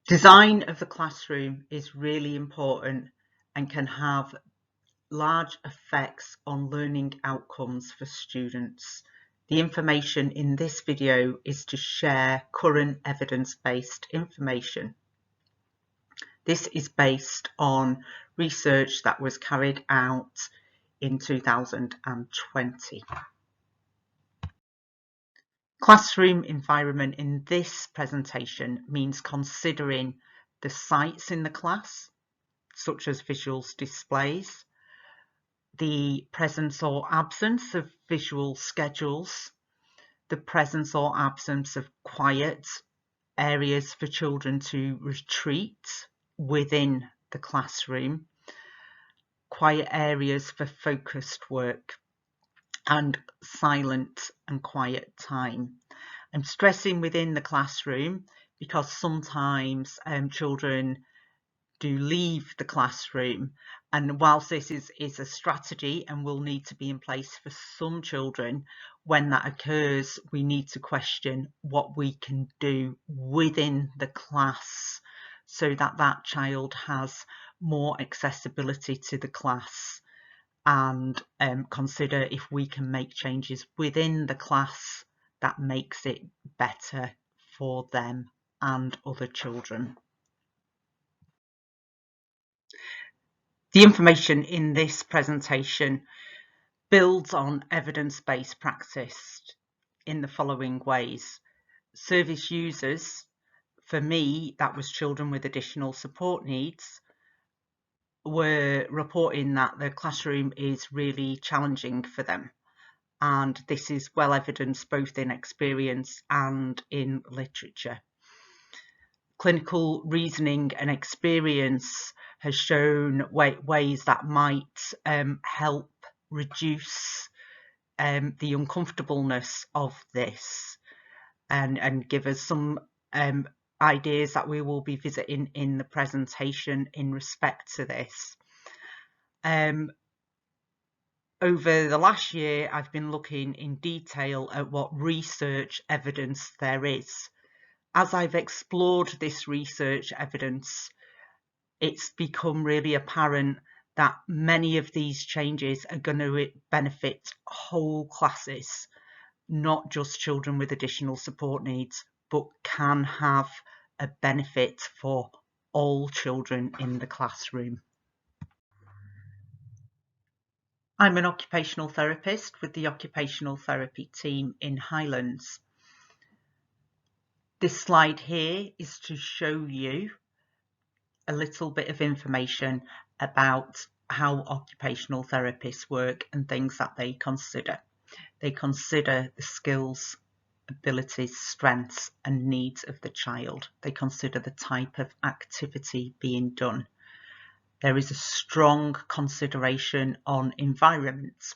Design of the classroom is really important and can have large effects on learning outcomes for students. The information in this video is to share current evidence-based information. This is based on research that was carried out in 2020. Classroom environment in this presentation means considering the sites in the class, such as visuals displays, the presence or absence of visual schedules, the presence or absence of quiet areas for children to retreat within the classroom, quiet areas for focused work, and silent and quiet time. I'm stressing within the classroom because sometimes children do leave the classroom, and whilst this is a strategy and will need to be in place for some children, when that occurs we need to question what we can do within the class so that that child has more accessibility to the class, and consider if we can make changes within the class that makes it better for them and other children. The information in this presentation builds on evidence-based practice in the following ways. Service users, for me, that was children with additional support needs, were reporting that the classroom is really challenging for them. And this is well evidenced both in experience and in literature. Clinical reasoning and experience has shown ways that might help reduce the uncomfortableness of this and give us some ideas that we will be visiting in the presentation in respect to this. Over the last year, I've been looking in detail at what research evidence there is. As I've explored this research evidence, it's become really apparent that many of these changes are going to benefit whole classes, not just children with additional support needs, but can have a benefit for all children in the classroom. I'm an occupational therapist with the occupational therapy team in Highlands. This slide here is to show you a little bit of information about how occupational therapists work and things that they consider. They consider the skills, abilities, strengths and needs of the child. They consider the type of activity being done. There is a strong consideration on environment.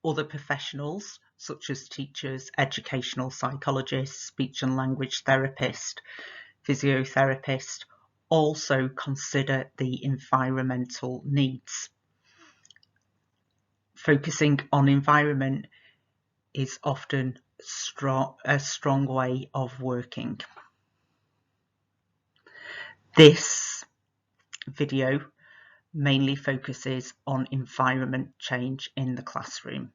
Other professionals, such as teachers, educational psychologists, speech and language therapists, physiotherapists, also consider the environmental needs. Focusing on environment is often a strong way of working. This video mainly focuses on environment change in the classroom.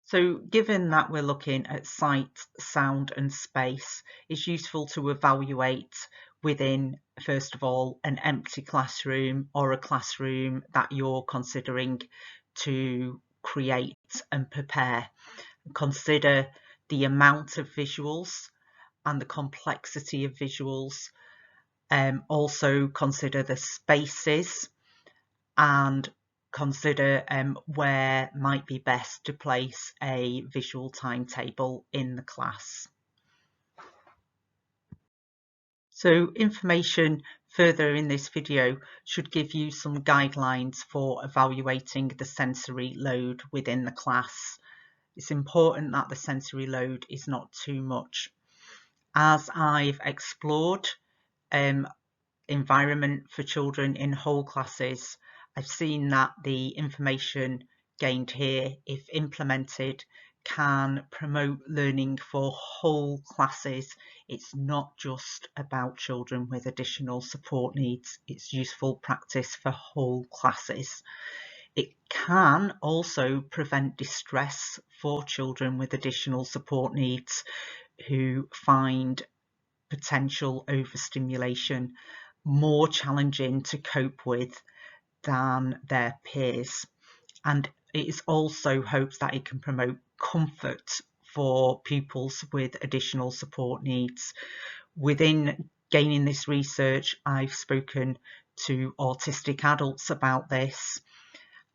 So given that we're looking at sight, sound and space, it's useful to evaluate within, first of all, an empty classroom or a classroom that you're considering to create and prepare. Consider the amount of visuals and the complexity of visuals. Also consider the spaces and consider where might be best to place a visual timetable in the class. So information further in this video should give you some guidelines for evaluating the sensory load within the class. It's important that the sensory load is not too much. As I've explored environment for children in whole classes, I've seen that the information gained here, if implemented, can promote learning for whole classes. It's not just about children with additional support needs. It's useful practice for whole classes. It can also prevent distress for children with additional support needs who find potential overstimulation more challenging to cope with than their peers. And it is also hoped that it can promote comfort for pupils with additional support needs. Within gaining this research, I've spoken to autistic adults about this,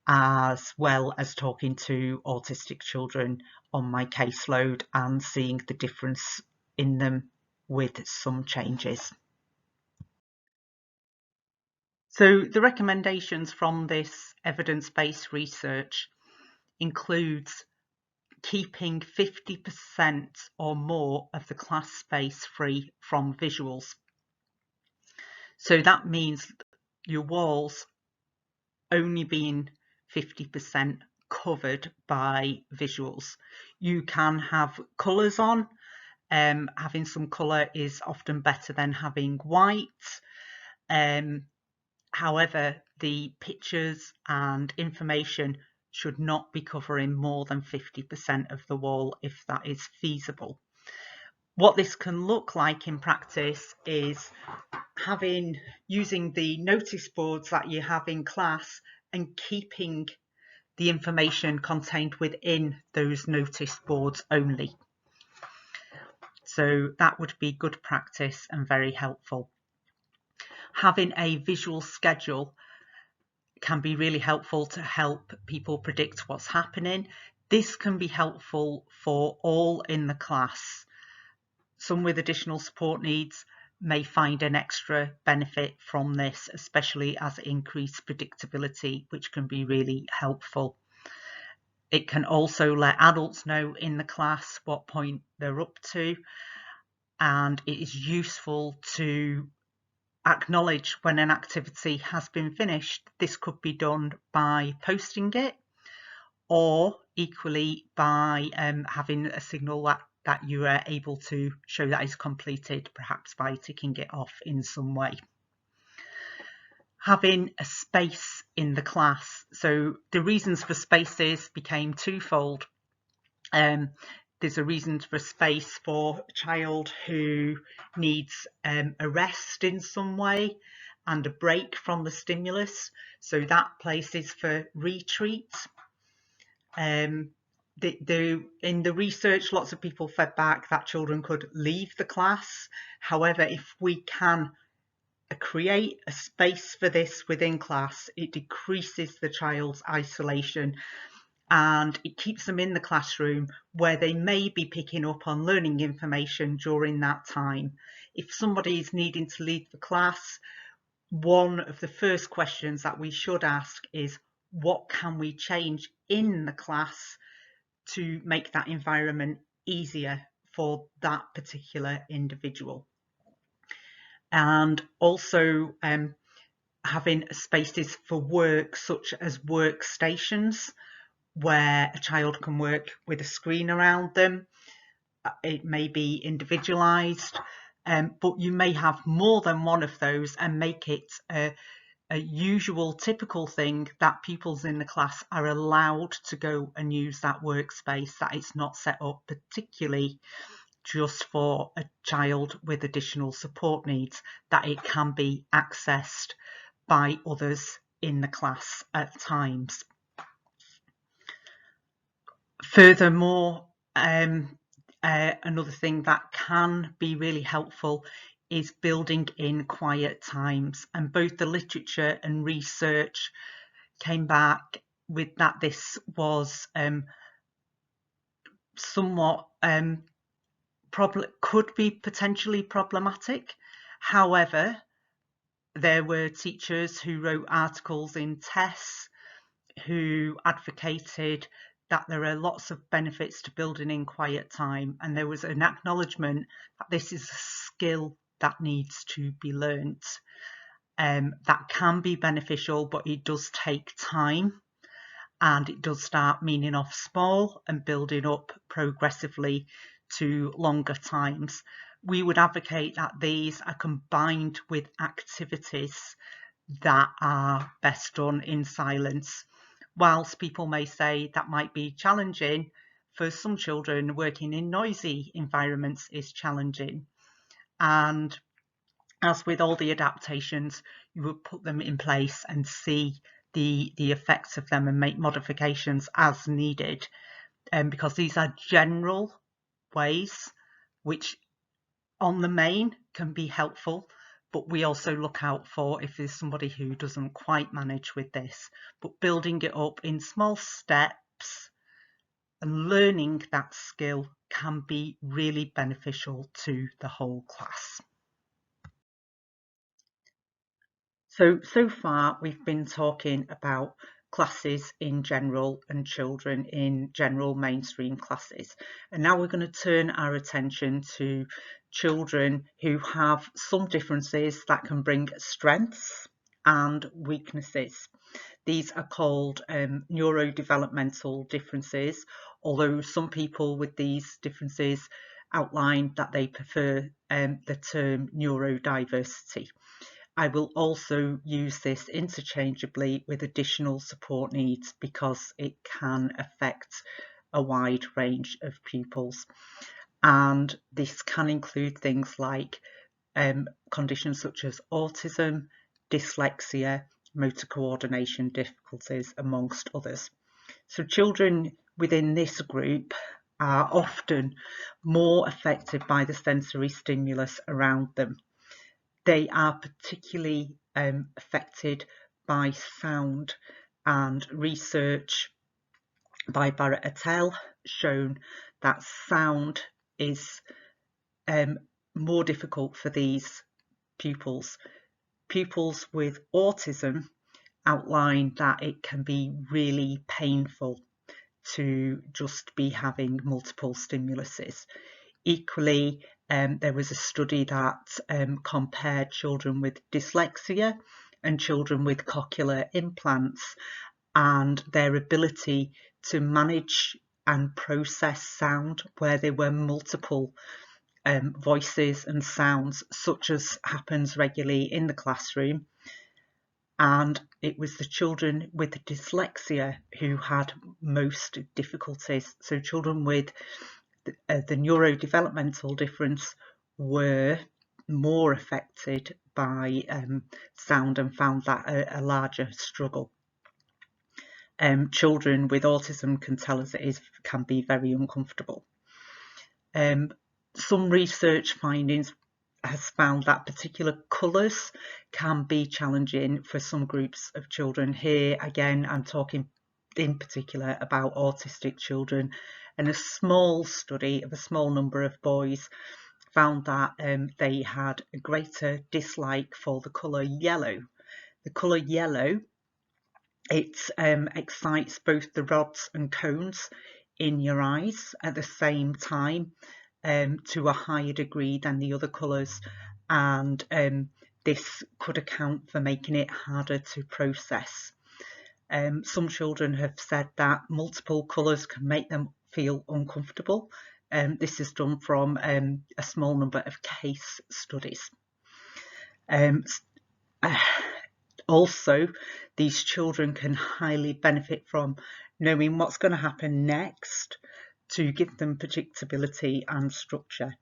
as well as talking to autistic children on my caseload and seeing the difference in them with some changes. So the recommendations from this evidence-based research includes keeping 50% or more of the class space free from visuals. So that means your walls only being 50% covered by visuals. You can have colours on. Having some colour is often better than having white. However, the pictures and information should not be covering more than 50% of the wall if that is feasible. What this can look like in practice is using the notice boards that you have in class and keeping the information contained within those notice boards only. So that would be good practice and very helpful. Having a visual schedule can be really helpful to help people predict what's happening. This can be helpful for all in the class. Some with additional support needs may find an extra benefit from this, especially as increased predictability, which can be really helpful. It can also let adults know in the class what point they're up to, and it is useful to acknowledge when an activity has been finished. This could be done by posting it, or equally by having a signal that you are able to show that it's completed, perhaps by ticking it off in some way. Having a space in the class. So the reasons for spaces became twofold. There's a reason for space for a child who needs a rest in some way and a break from the stimulus. So that place is for retreats. In the research, lots of people fed back that children could leave the class. However, if we can create a space for this within class, it decreases the child's isolation and it keeps them in the classroom where they may be picking up on learning information during that time. If somebody is needing to leave the class, one of the first questions that we should ask is, what can we change in the class to make that environment easier for that particular individual? And also having spaces for work, such as workstations, where a child can work with a screen around them. It may be individualised, but you may have more than one of those and make it a usual, typical thing that pupils in the class are allowed to go and use that workspace, that it's not set up particularly just for a child with additional support needs, that it can be accessed by others in the class at times. Furthermore, another thing that can be really helpful is building in quiet times, and both the literature and research came back with that this was somewhat could be potentially problematic. However, there were teachers who wrote articles in TESS who advocated that there are lots of benefits to building in quiet time, and there was an acknowledgement that this is a skill that needs to be learnt. That can be beneficial, but it does take time, and it does start meaning off small and building up progressively to longer times. We would advocate that these are combined with activities that are best done in silence. Whilst people may say that might be challenging, for some children working in noisy environments is challenging. And as with all the adaptations, you would put them in place and see the effects of them and make modifications as needed. Because these are general ways which on the main can be helpful, but we also look out for if there's somebody who doesn't quite manage with this. But building it up in small steps and learning that skill can be really beneficial to the whole class. So far we've been talking about classes in general and children in general mainstream classes, and now we're going to turn our attention to children who have some differences that can bring strengths and weaknesses. These are called neurodevelopmental differences, although some people with these differences outline that they prefer the term neurodiversity. I will also use this interchangeably with additional support needs because it can affect a wide range of pupils. And this can include things like conditions such as autism, dyslexia, motor coordination difficulties, amongst others. So children within this group are often more affected by the sensory stimulus around them. They are particularly affected by sound, and research by Barrett et al. Shown that sound is more difficult for these pupils. Pupils with autism outline that it can be really painful to just be having multiple stimuluses. Equally, there was a study that compared children with dyslexia and children with cochlear implants and their ability to manage and process sound where there were multiple voices and sounds, such as happens regularly in the classroom. And it was the children with dyslexia who had most difficulties. So children with the neurodevelopmental difference were more affected by sound and found that a larger struggle. Children with autism can tell us it can be very uncomfortable. Some research findings has found that particular colours can be challenging for some groups of children. Here again, I'm talking in particular about autistic children, and a small study of a small number of boys found that they had a greater dislike for the colour yellow. The colour yellow, it excites both the rods and cones in your eyes at the same time to a higher degree than the other colours, and this could account for making it harder to process. Some children have said that multiple colours can make them feel uncomfortable. This is done from a small number of case studies. Also, these children can highly benefit from knowing what's going to happen next to give them predictability and structure,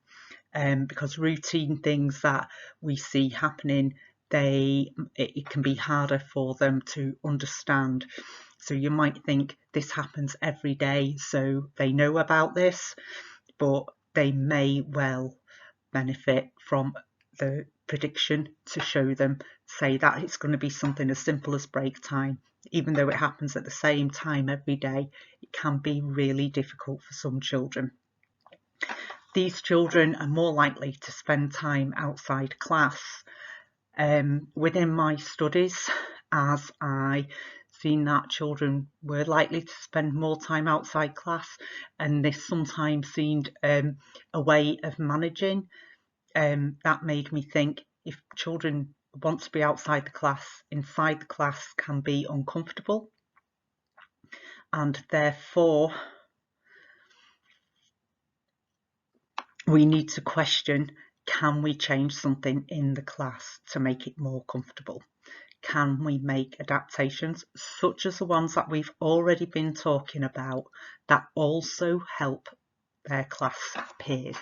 because routine things that we see happening, it can be harder for them to understand. So you might think this happens every day, so they know about this, but they may well benefit from the prediction to show them, say that it's going to be something as simple as break time. Even though it happens at the same time every day, it can be really difficult for some children. These children are more likely to spend time outside class. Within my studies, as I seen that children were likely to spend more time outside class, and this sometimes seemed a way of managing. That made me think, if children want to be outside the class, inside the class can be uncomfortable. and therefore we need to question, can we change something in the class to make it more comfortable? Can we make adaptations such as the ones that we've already been talking about that also help their class peers?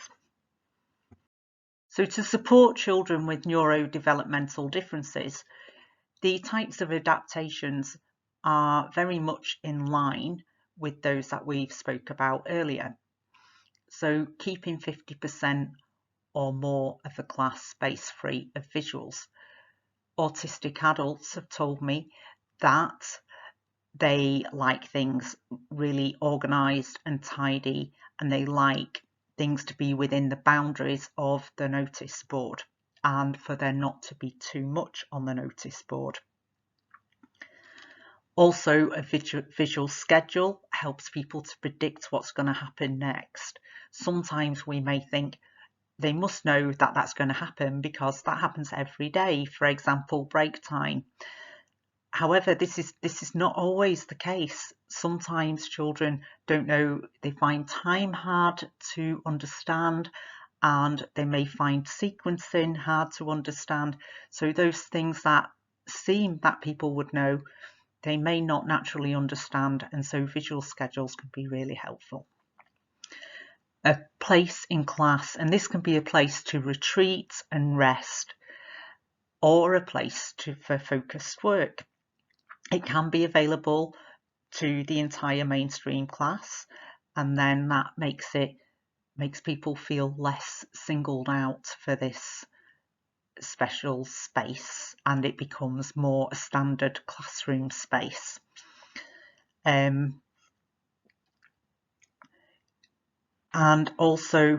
So to support children with neurodevelopmental differences, the types of adaptations are very much in line with those that we've spoke about earlier. So keeping 50% or more of the class space free of visuals. Autistic adults have told me that they like things really organised and tidy, and they like things to be within the boundaries of the notice board and for there not to be too much on the notice board. Also, a visual schedule helps people to predict what's going to happen next. Sometimes we may think they must know that that's going to happen because that happens every day, for example, break time. However, this is not always the case. Sometimes children don't know, they find time hard to understand, and they may find sequencing hard to understand. So those things that seem that people would know, they may not naturally understand, and so visual schedules can be really helpful. A place in class, and this can be a place to retreat and rest, or a place for focused work. It can be available to the entire mainstream class, and then that makes people feel less singled out for this special space, and it becomes more a standard classroom space. And also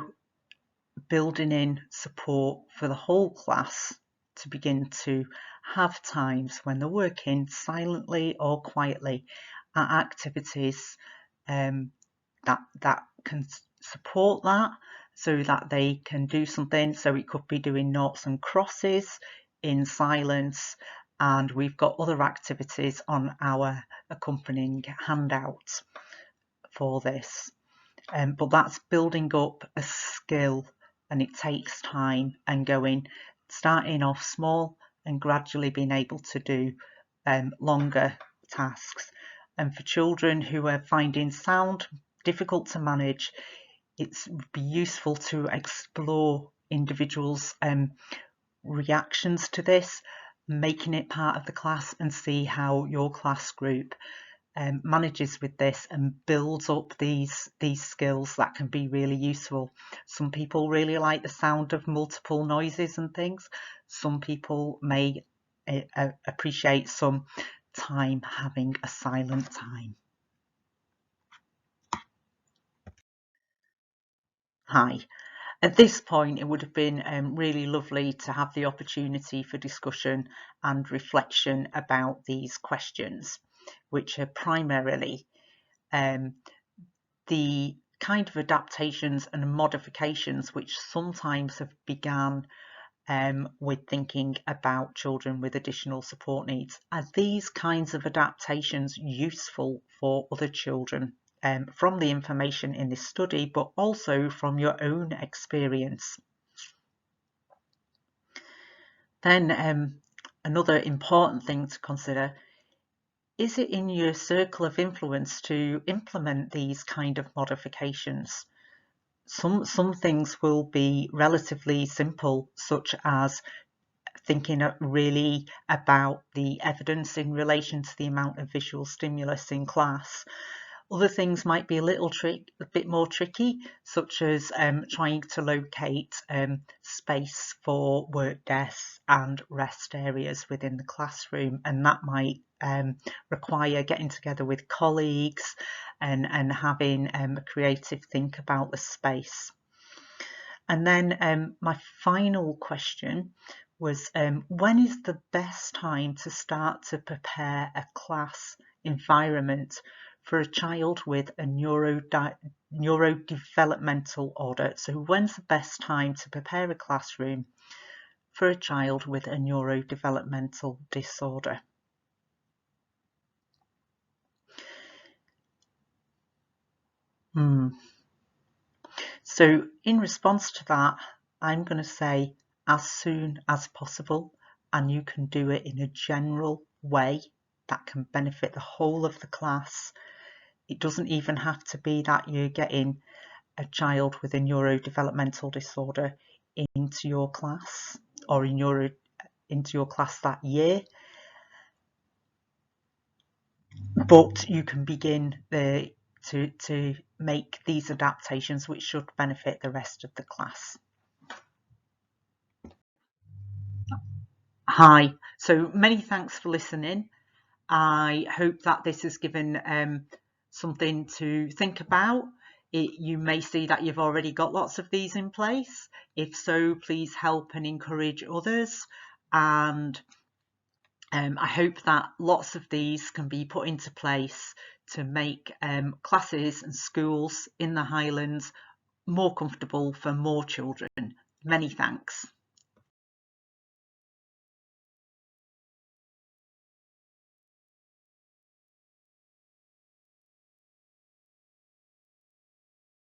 building in support for the whole class to begin to have times when they're working silently or quietly at activities that can support that, so that they can do something. So it could be doing noughts and crosses in silence, and we've got other activities on our accompanying handouts for this. But that's building up a skill, and it takes time, and starting off small and gradually being able to do longer tasks. And for children who are finding sound difficult to manage, it would be useful to explore individuals' reactions to this, making it part of the class, and see how your class group manages with this and builds up these skills that can be really useful. Some people really like the sound of multiple noises and things. Some people may appreciate some time having a silent time. Hi. At this point, it would have been really lovely to have the opportunity for discussion and reflection about these questions, which are primarily the kind of adaptations and modifications which sometimes have begun with thinking about children with additional support needs. Are these kinds of adaptations useful for other children from the information in this study, but also from your own experience? Then another important thing to consider: is it in your circle of influence to implement these kind of modifications? Some things will be relatively simple, such as thinking really about the evidence in relation to the amount of visual stimulus in class. Other things might be a bit more tricky, such as trying to locate space for work desks and rest areas within the classroom, and that might require getting together with colleagues and having a creative think about the space. And then my final question was, when is the best time to start to prepare a class environment for a child with a neurodevelopmental order? So when's the best time to prepare a classroom for a child with a neurodevelopmental disorder? So in response to that, I'm going to say as soon as possible, and you can do it in a general way that can benefit the whole of the class. It doesn't even have to be that you're getting a child with a neurodevelopmental disorder into your class or into your class that year, but you can begin to make these adaptations which should benefit the rest of the class. Hi, so many thanks for listening. I hope that this has given something to think about. You may see that you've already got lots of these in place. If so, please help and encourage others. And I hope that lots of these can be put into place to make classes and schools in the Highlands more comfortable for more children. Many thanks.